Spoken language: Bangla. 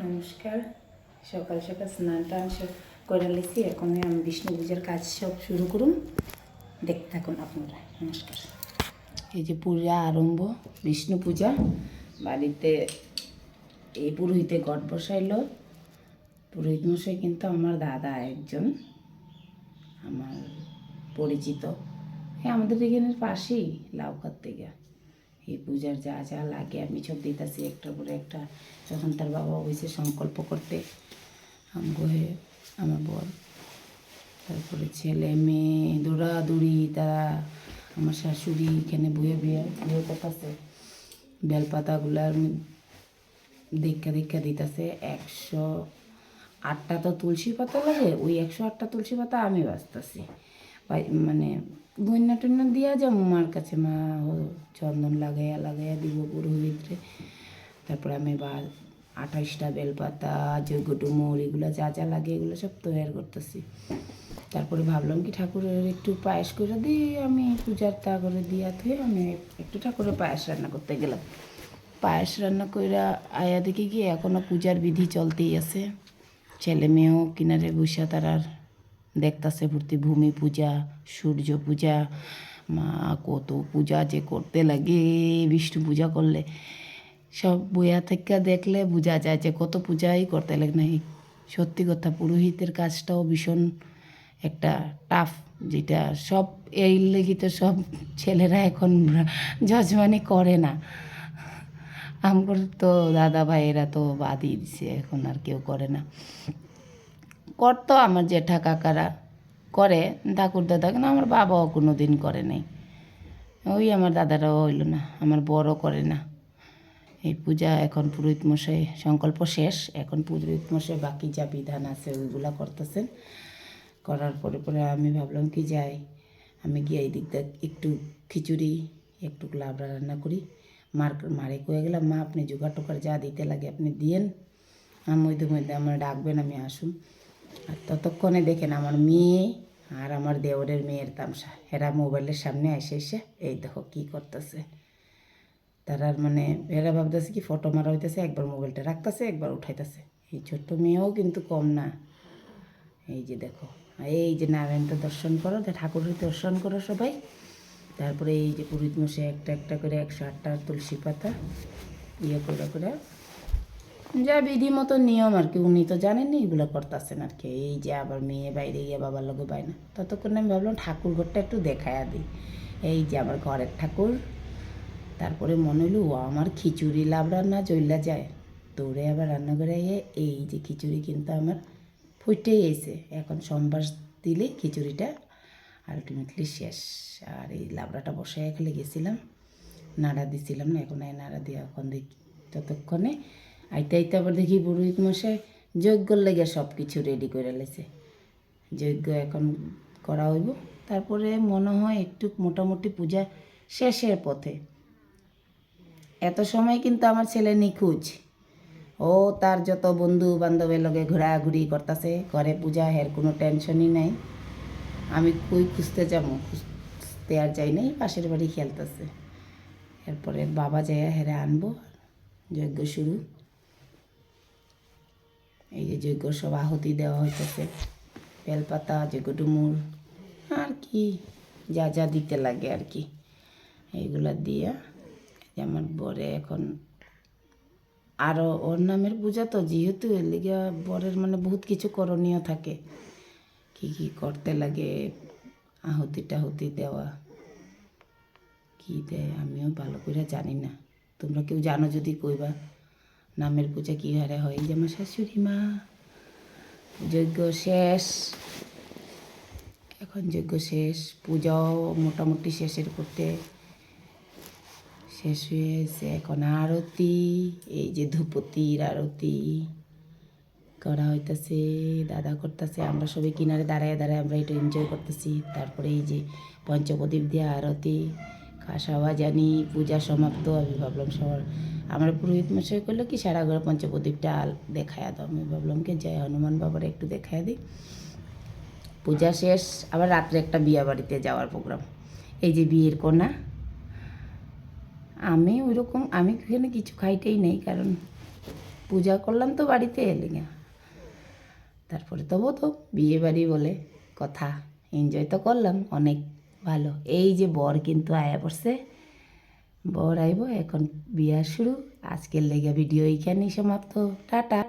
নমস্কার। সকাল সকাল স্নান টান সব করে লিছি। এখন আমি বিষ্ণু পূজার কাজ সব শুরু করুন, দেখতে থাকুন আপনারা। নমস্কার। এই যে পূজা আরম্ভ, বিষ্ণু পূজা। বাড়িতে এই পুরোহিতে ঘট বসাইল। পুরোহিত মশাই কিন্তু আমার দাদা একজন, আমার পরিচিত, আমাদের এখানের পাশেই লাউকার থেকে। এই পূজার যা যা লাগে আমি সব দিতেছি একটার পরে একটা। যখন তার বাবা হয়েছে সংকল্প করতে, হয়ে আমার বর, তারপরে ছেলে মেয়ে দৌড়াদৌড়ি, তারা আমার শাশুড়ি এখানে বয়ে বয়ে করতেছে। বেলপাতাগুলার দীক্ষা দিতেছে। 108টা তো তুলসী পাতা লাগে, ওই 108টা তুলসী পাতা আমি বাঁচতেছি। মানে গন্যা টন্যা দিয়া যাবো মার কাছে, মা চন্দন লাগাইয়া দিব পুরোহিতরে। তারপরে আমি 28টা বেলপাতা, যজ্ঞ ডুমুর, এগুলো যা যা লাগে এগুলো সব তৈরি করতেছি। তারপরে ভাবলাম কি ঠাকুরের একটু পায়েস করে দিই, আমি পূজার তা করে দিয়া থুয়ে আমি একটু ঠাকুরের পায়েস রান্না করতে গেলাম। পায়েস রান্না কইরা আয়া দেখি কি এখনও পূজার বিধি চলতেই আছে। ছেলে মেয়েও কিনারে বসে তারার দেখতাছে ভর্তি। ভূমি পূজা, সূর্য পূজা, মা কত পূজা যে করতে লাগে বিষ্ণু পূজা করলে। সব বইয়া থেকে দেখলে বোঝা যায় যে কত পূজাই করতে লাগে না। সত্যি কথা, পুরোহিতের কাজটাও ভীষণ একটা টাফ, যেটা সব এই লেগে তো সব ছেলেরা এখন যজমানি করে না। আমার তো দাদা ভাইয়েরা তো বাদই দিছে, এখন আর কেউ করে না। করতো আমার জেঠা কাকারা, করে ঠাকুর দাদা, কিন্তু আমার বাবাও কোনো দিন করে নাই। ওই আমার দাদারাও হইল না, আমার বড়ও করে না। এই পূজা এখন পুরোহিত মশাই সংকল্প শেষ, এখন পুরোহিত মশাই বাকি যা বিধান আছে ওইগুলা করতেছেন। করার পরে আমি ভাবলাম কি যাই, আমি গিয়ে এই দিকটা একটু খিচুড়ি একটু লাবড়া রান্না করি। মারে কয়ে গেলাম, মা আপনি জোগাড় টোগাড় যা দিতে লাগে আপনি দিয়েন, আমার মধ্যে আমার ডাকবেন, আমি আসুন। আর ততক্ষণে দেখেন আমার মেয়ে আর আমার দেওরের মেয়ের তামসা। এরা মোবাইলের সামনে এসে এই দেখো কী করতেছে। তারার মানে এরা ভাবতেছে কি ফটো মারা হইতেছে, একবার মোবাইলটা রাখতেছে একবার উঠাইতেছে। এই ছোট্ট মেয়েও কিন্তু কম না। এই যে দেখো, এই যে নারায়ণটা দর্শন করো, ঠাকুরের দর্শন করো সবাই। তারপরে এই যে পুরোহিত মশাই একটা করে 108টা তুলসী পাতা করে যা বিধি মতো নিয়ম আর কি, উনি তো জানেননি, এগুলো করতেছেন আর কি। এই যে আবার মেয়ে বাইরে গিয়ে বাবার লোকে পায় না, ততক্ষণে আমি ভাবলাম ঠাকুর ঘরটা একটু দেখায়া দিই। এই যে আমার ঘরের ঠাকুর। তারপরে মনে হলো ও আমার খিচুড়ি লাবড়া না জ্বললা যায়, দৌড়ে আবার রান্না করে এই যে খিচুড়ি কিন্তু আমার ফুটেই এসে, এখন সোমবার দিলে খিচুড়িটা আলটিমেটলি শেষ। আর এই লাবড়াটা বসাই খেলে গেছিলাম, নাড়া দিছিলাম না, এখন এই নাড়া দিয়ে এখন দেখি ততক্ষণে আইতে আবার দেখি পুরোহিত মশাই যজ্ঞর লেগে সব কিছু রেডি করে লেছে। যজ্ঞ এখন করা হইব, তারপরে মনে হয় একটু মোটামুটি পূজা শেষের পথে। এত সময় কিন্তু আমার ছেলে নিখোঁজ, ও তার যত বন্ধু বান্ধবের লগে ঘোরাঘুরি করতেছে, ঘরে পূজা, এর কোনো টেনশনই নাই। আমি কই খুঁজতে যাবো, খুঁজতে আর যাই নাই, পাশের বাড়ি খেলতেছে। এরপরে বাবা যায় হেরে আনবো, যজ্ঞ শুরু। এই যে যজ্ঞ সব আহুতি দেওয়া হইতেছে, বেলপাতা, যজ্ঞ ডুমুর আর কি যা যা দিতে লাগে আর কি, এইগুলা দিয়া আমার বরে এখন আরও ওর নামের পূজা তো, যেহেতু এর লিগে বরের মানে বহুত কিছু করণীয় থাকে, কি কি করতে লাগে, আহুতি টাহুতি দেওয়া, কি দেয় আমিও ভালো করে জানি না। তোমরা কেউ জানো যদি কইবা নামের পূজা কী হারে হয়। এই যে আমার শাশুড়ি মা, যজ্ঞ শেষ, এখন যজ্ঞ শেষ, পূজাও মোটামুটি শেষের করতে শেষ হয়েছে। এখন আরতি, এই যে ধূপতির আরতি করা হইতেছে, দাদা করতেছে, আমরা সবাই কিনারে দাঁড়ায় আমরা একটু এনজয় করতেছি। তারপরে এই যে পঞ্চপ্রদীপ দিয়ে আরতি, খাসাওয়া জানি পূজা সমাপ্ত। আমি ভাবলাম সবার, আমার পুরোহিত মশাই করলো কি সারা ঘরে পঞ্চপ্রদীপটা দেখায়া দাও। আমি ভাবলাম কি জয় হনুমান বাবার একটু দেখায়া দিই। পূজা শেষ, আবার রাত্রে একটা বিয়া বাড়িতে যাওয়ার প্রোগ্রাম। এই যে বিয়ের কন্যা, আমি ওইরকম আমি এখানে কিছু খাইতেই নেই, কারণ পূজা করলাম তো বাড়িতে এলিগা, তারপরে তবু তো বিয়ে বাড়ি বলে কথা, এনজয় তো করলাম অনেক ভালো। এই যে বর কিন্তু আয়া পড়ছে, বর আইব এখন বিয়া শুরু। আজকের লেগে ভিডিও এইখানেই সমাপ্ত, টাটা।